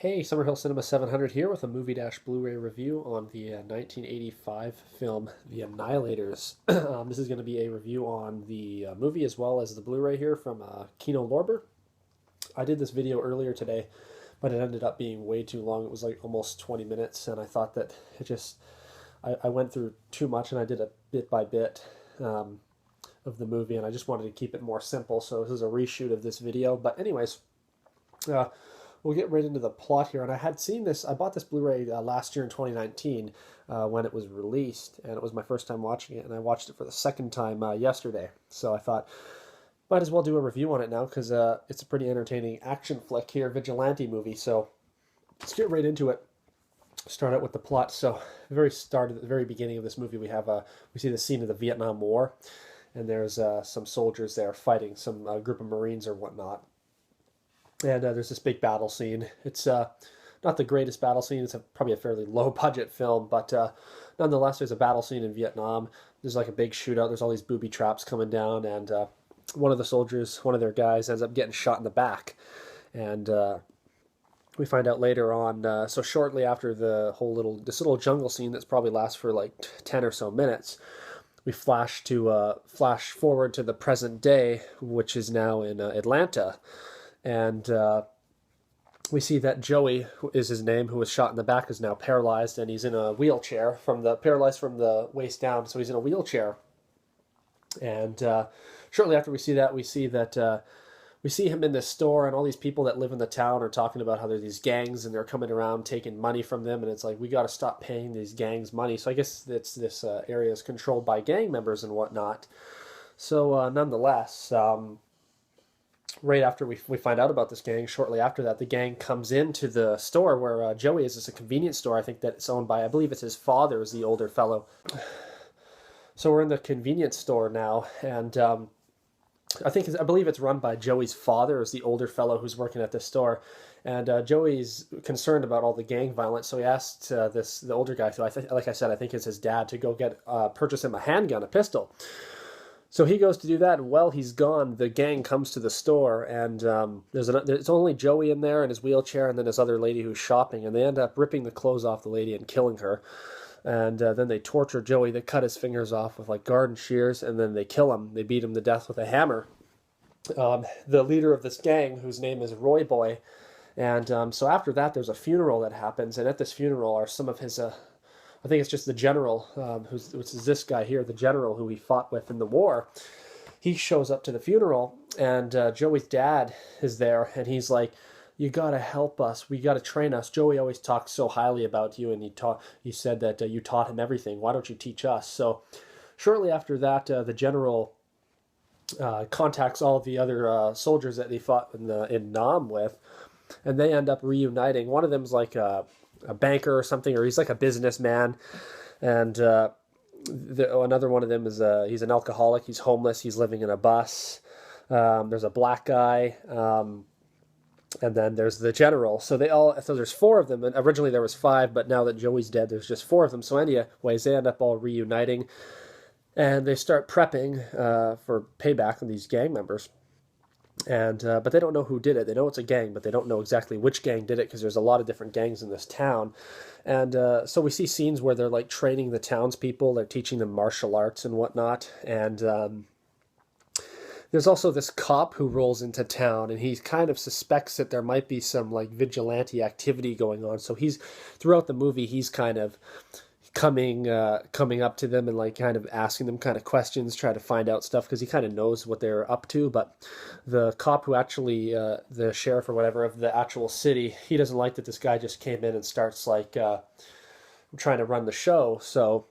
Hey, Summerhill Cinema 700 here with a movie-Blu-ray review on the 1985 film The Annihilators. This is going to be a review on the movie as well as the Blu-ray here from Kino Lorber. I did this video earlier today, but it ended up being way too long. It was like almost 20 minutes, and I thought that I went through too much, and I did it bit by bit of the movie, and I just wanted to keep it more simple, so this is a reshoot of this video. But anyways, uh, we'll get right into the plot here. And I had seen this, I bought this Blu-ray last year in 2019 when it was released, and it was my first time watching it, and I watched it for the second time yesterday. So I thought, might as well do a review on it now, because it's a pretty entertaining action flick here, vigilante movie. So let's get right into it. Start out with the plot. So the very start, at the very beginning of this movie, we see the scene of the Vietnam War, and there's some soldiers there fighting some group of Marines or whatnot. And there's this big battle scene. It's not the greatest battle scene. It's probably a fairly low budget film, but nonetheless, there's a battle scene in Vietnam. There's like a big shootout. There's all these booby traps coming down, and one of the soldiers, one of their guys, ends up getting shot in the back. And we find out later on, so shortly after this little jungle scene that's probably lasts for like 10 or so minutes, we flash forward to the present day, which is now in Atlanta. And we see that Joey, who is his name, who was shot in the back, is now paralyzed, and he's in a wheelchair, paralyzed from the waist down, so he's in a wheelchair. And shortly after we see that, we see him in this store, and all these people that live in the town are talking about how there are these gangs, and they're coming around taking money from them, and it's like, we got to stop paying these gangs money. So I guess this area is controlled by gang members and whatnot. So nonetheless, right after we find out about this gang, shortly after that, the gang comes into the store where Joey is. It's a convenience store, I think, that it's owned by, I believe it's his father, is the older fellow. So we're in the convenience store now, and I believe it's run by Joey's father, is the older fellow who's working at this store. And Joey's concerned about all the gang violence, so he asked the older guy, who like I said, I think is his dad, to go purchase him a handgun, a pistol. So he goes to do that, and while he's gone, the gang comes to the store, and there's only Joey in there in his wheelchair, and then this other lady who's shopping, and they end up ripping the clothes off the lady and killing her. And then they torture Joey. They cut his fingers off with like garden shears, and then they kill him. They beat him to death with a hammer. The leader of this gang, whose name is Roy Boy, and so after that, there's a funeral that happens, and at this funeral are some of his I think it's just the general, which is this guy here, the general who he fought with in the war. He shows up to the funeral, and Joey's dad is there, and he's like, "You gotta help us. We gotta train us. Joey always talks so highly about you, and he said that you taught him everything. Why don't you teach us?" So shortly after that, the general contacts all of the other soldiers that they fought in Nam with, and they end up reuniting. One of them's like a banker or something, or he's like a businessman, and another one of them is he's an alcoholic. He's homeless. He's living in a bus. There's a black guy, and then there's the general. So there's four of them, and originally there was five, but now that Joey's dead, there's just four of them. So anyways, they end up all reuniting, and they start prepping for payback on these gang members. And but they don't know who did it. They know it's a gang, but they don't know exactly which gang did it, because there's a lot of different gangs in this town. And so we see scenes where they're like training the townspeople. They're teaching them martial arts and whatnot. And there's also this cop who rolls into town, and he kind of suspects that there might be some like vigilante activity going on. So throughout the movie, he's kind of coming up to them and like kind of asking them kind of questions, try to find out stuff, because he kind of knows what they're up to. But the cop who actually, the sheriff or whatever of the actual city, he doesn't like that this guy just came in and starts like trying to run the show. So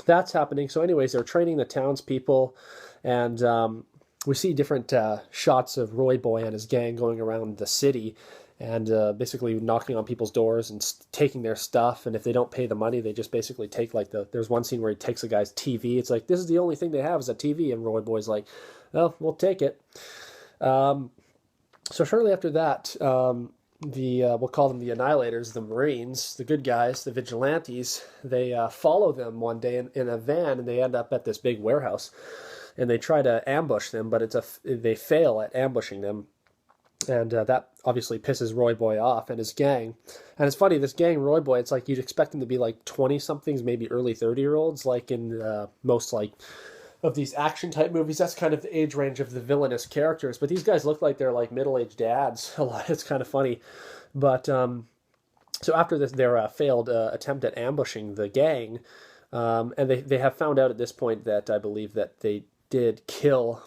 that's happening. So anyways, they're training the townspeople, and we see different shots of Roy Boy and his gang going around the city, and basically knocking on people's doors and taking their stuff. And if they don't pay the money, they just basically take there's one scene where he takes a guy's TV. It's like, this is the only thing they have is a TV. And Roy Boy's like, well, we'll take it. So shortly after that, we'll call them the Annihilators, the Marines, the good guys, the vigilantes, they follow them one day in a van, and they end up at this big warehouse. And they try to ambush them, but they fail at ambushing them. And that obviously pisses Roy Boy off and his gang. And it's funny, this gang, Roy Boy, it's like you'd expect them to be like 20-somethings, maybe early 30-year-olds, like in most like of these action type movies. That's kind of the age range of the villainous characters. But these guys look like they're like middle-aged dads a lot. It's kind of funny. But so after this, their failed attempt at ambushing the gang, and they have found out at this point that I believe that they did kill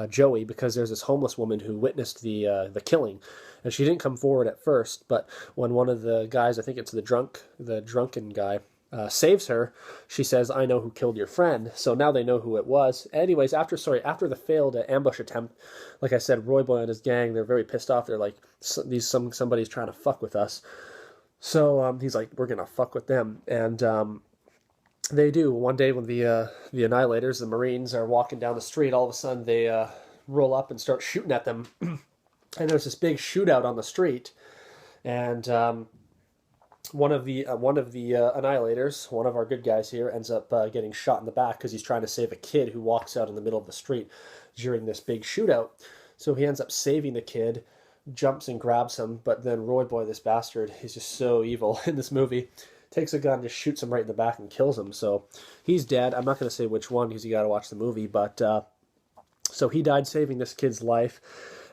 Joey, because there's this homeless woman who witnessed the killing, and she didn't come forward at first. But when one of the guys, I think it's the drunken guy, saves her, she says, "I know who killed your friend." So now they know who it was. Anyways, after the failed ambush attempt, like I said, Roy Boy and his gang, they're very pissed off. They're like, somebody's trying to fuck with us. So he's like, we're gonna fuck with them, and they do. One day when the Annihilators, the Marines, are walking down the street, all of a sudden they roll up and start shooting at them, and there's this big shootout on the street, and one of the Annihilators, one of our good guys here, ends up getting shot in the back because he's trying to save a kid who walks out in the middle of the street during this big shootout. So he ends up saving the kid, jumps and grabs him, but then Roy Boy, this bastard, he's just so evil in this movie, takes a gun, just shoots him right in the back and kills him. So he's dead. I'm not going to say which one because you got to watch the movie, but so he died saving this kid's life.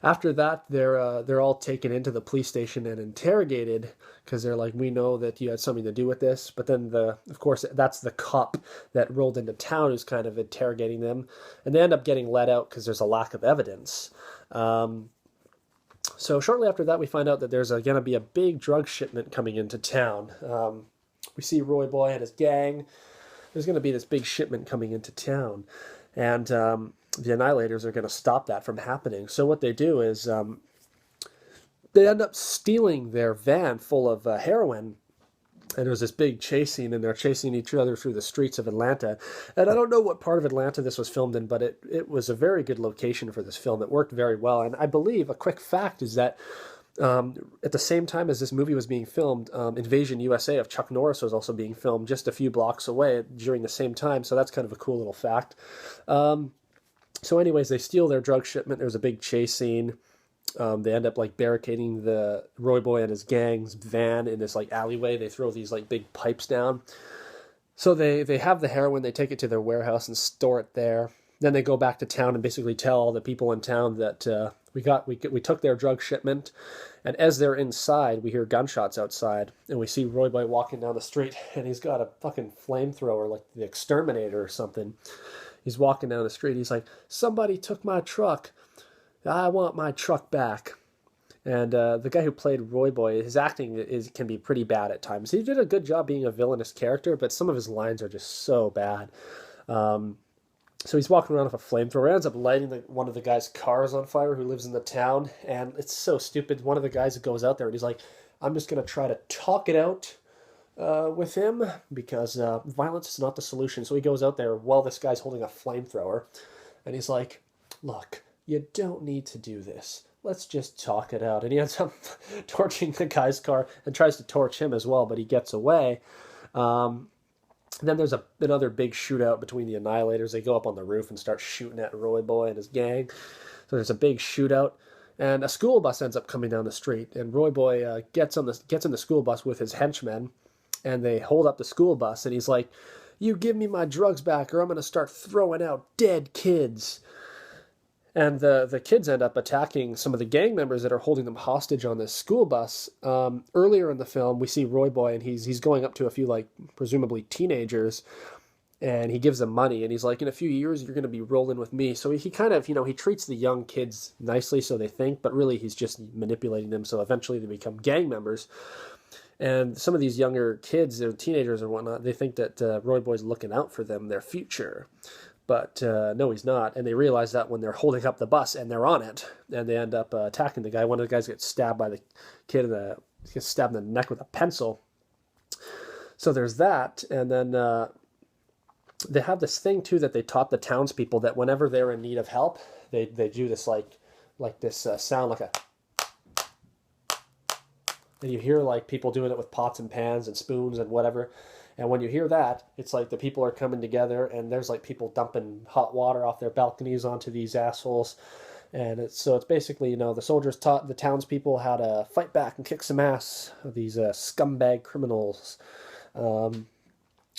After that, they're all taken into the police station and interrogated because they're like, we know that you had something to do with this. But then of course that's the cop that rolled into town who's kind of interrogating them, and they end up getting let out because there's a lack of evidence. So shortly after that, we find out that there's going to be a big drug shipment coming into town. We see Roy Boy and his gang. There's going to be this big shipment coming into town, and the Annihilators are going to stop that from happening. So what they do is they end up stealing their van full of heroin. And there's this big chase scene, and they're chasing each other through the streets of Atlanta. And I don't know what part of Atlanta this was filmed in, but it was a very good location for this film. It worked very well. And I believe a quick fact is that at the same time as this movie was being filmed, Invasion USA of Chuck Norris was also being filmed just a few blocks away during the same time. So that's kind of a cool little fact. So anyways, they steal their drug shipment. There's a big chase scene. They end up like barricading the Roy Boy and his gang's van in this like alleyway. They throw these like big pipes down. So they have the heroin. They take it to their warehouse and store it there. Then they go back to town and basically tell all the people in town that we took their drug shipment. And as they're inside, we hear gunshots outside, and we see Roy Boy walking down the street, and he's got a fucking flamethrower like the Exterminator or something. He's walking down the street. He's like, "Somebody took my truck. I want my truck back." And the guy who played Roy Boy, his acting can be pretty bad at times. He did a good job being a villainous character, but some of his lines are just so bad. So he's walking around with a flamethrower, ends up lighting one of the guy's cars on fire who lives in the town, and it's so stupid. One of the guys goes out there and he's like, "I'm just going to try to talk it out with him because violence is not the solution." So he goes out there while this guy's holding a flamethrower, and he's like, "Look, you don't need to do this. Let's just talk it out." And he ends up torching the guy's car and tries to torch him as well, but he gets away. Then there's another big shootout between the Annihilators. They go up on the roof and start shooting at Roy Boy and his gang. So there's a big shootout, and a school bus ends up coming down the street. And Roy Boy gets in the school bus with his henchmen, and they hold up the school bus. And he's like, "You give me my drugs back, or I'm going to start throwing out dead kids." And the kids end up attacking some of the gang members that are holding them hostage on this school bus. Earlier in the film, we see Roy Boy, and he's going up to a few, like, presumably teenagers, and he gives them money, and he's like, "In a few years, you're going to be rolling with me." So he kind of, he treats the young kids nicely, so they think, but really he's just manipulating them, so eventually they become gang members. And some of these younger kids, they're teenagers or whatnot, they think that Roy Boy's looking out for them, their future. But no, he's not. And they realize that when they're holding up the bus and they're on it, and they end up attacking the guy. One of the guys gets stabbed by the kid gets stabbed in the neck with a pencil. So there's that. And then they have this thing too that they taught the townspeople, that whenever they're in need of help, they do this like this sound, like a, and you hear like people doing it with pots and pans and spoons and whatever. And when you hear that, it's like the people are coming together, and there's like people dumping hot water off their balconies onto these assholes. And so it's basically, the soldiers taught the townspeople how to fight back and kick some ass of these scumbag criminals. Um,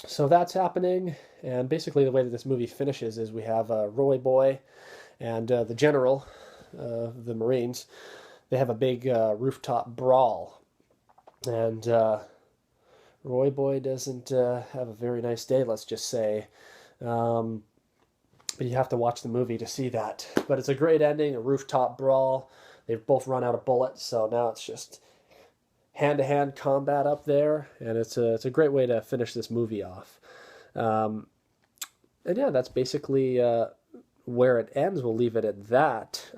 so that's happening, and basically the way that this movie finishes is we have Roy Boy and the general of the Marines. They have a big rooftop brawl, and Roy Boy doesn't have a very nice day, let's just say. Um, but you have to watch the movie to see that. But it's a great ending, a rooftop brawl. They've both run out of bullets, so now it's just hand-to-hand combat up there, and it's a great way to finish this movie off. And yeah, that's basically where it ends. We'll leave it at that.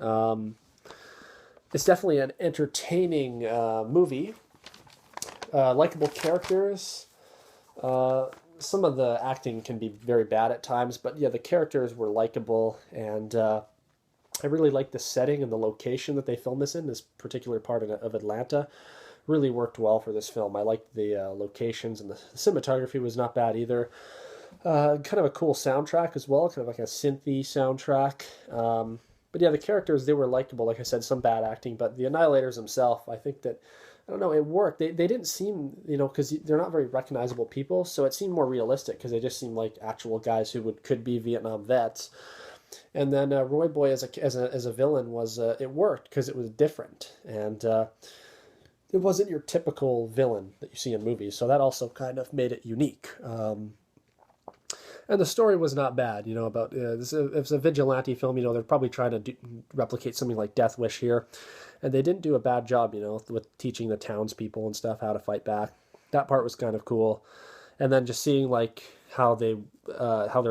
It's definitely an entertaining movie. Likable characters. Some of the acting can be very bad at times, but yeah, the characters were likable, and I really like the setting and the location that they filmed this in. This particular part of Atlanta really worked well for this film. I liked the locations, and the cinematography was not bad either. Kind of a cool soundtrack as well, kind of like a synthy soundtrack. But yeah, the characters, they were likable. Like I said, some bad acting, but the Annihilators themselves, I think that, I don't know, it worked. They didn't seem, because they're not very recognizable people, so it seemed more realistic because they just seemed like actual guys who could be Vietnam vets. And then Roy Boy as a villain was, it worked because it was different, and it wasn't your typical villain that you see in movies, so that also kind of made it unique. And the story was not bad, about this. It's a vigilante film, they're probably trying to replicate something like Death Wish here. And they didn't do a bad job, with teaching the townspeople and stuff how to fight back. That part was kind of cool. And then just seeing, like, how their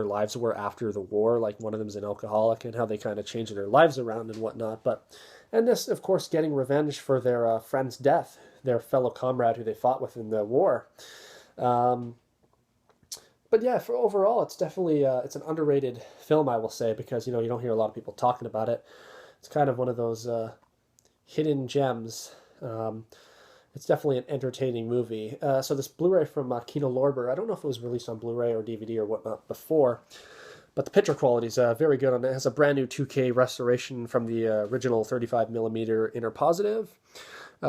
lives were after the war. Like, one of them's an alcoholic, and how they kind of changed their lives around and whatnot. And this, of course, getting revenge for their friend's death, their fellow comrade who they fought with in the war. But yeah, for overall, it's definitely it's an underrated film, I will say, because you don't hear a lot of people talking about it. It's kind of one of those hidden gems. It's definitely an entertaining movie. So this Blu-ray from Kino Lorber, I don't know if it was released on Blu-ray or DVD or whatnot before, but the picture quality is very good on it. It has a brand new 2K restoration from the original 35mm interpositive.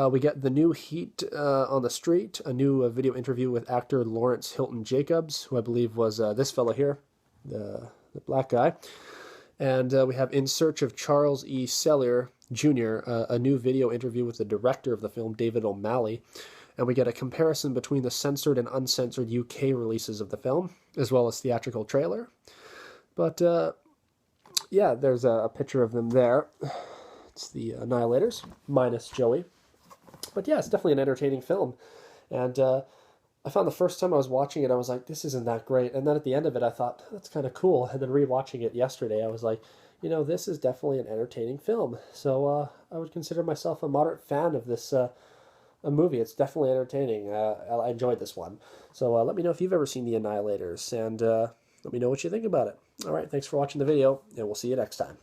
We get the new Heat on the Street, a new video interview with actor Lawrence Hilton Jacobs, who I believe was this fellow here, the black guy. And we have In Search of Charles E. Sellier Jr., a new video interview with the director of the film, David O'Malley. And we get a comparison between the censored and uncensored UK releases of the film, as well as theatrical trailer. But yeah, there's a picture of them there. It's the Annihilators, minus Joey. But yeah, it's definitely an entertaining film. And I found the first time I was watching it, I was like, this isn't that great. And then at the end of it, I thought, that's kind of cool. And then rewatching it yesterday, I was like, this is definitely an entertaining film. So I would consider myself a moderate fan of this a movie. It's definitely entertaining. I enjoyed this one. So let me know if you've ever seen The Annihilators, and let me know what you think about it. All right, thanks for watching the video, and we'll see you next time.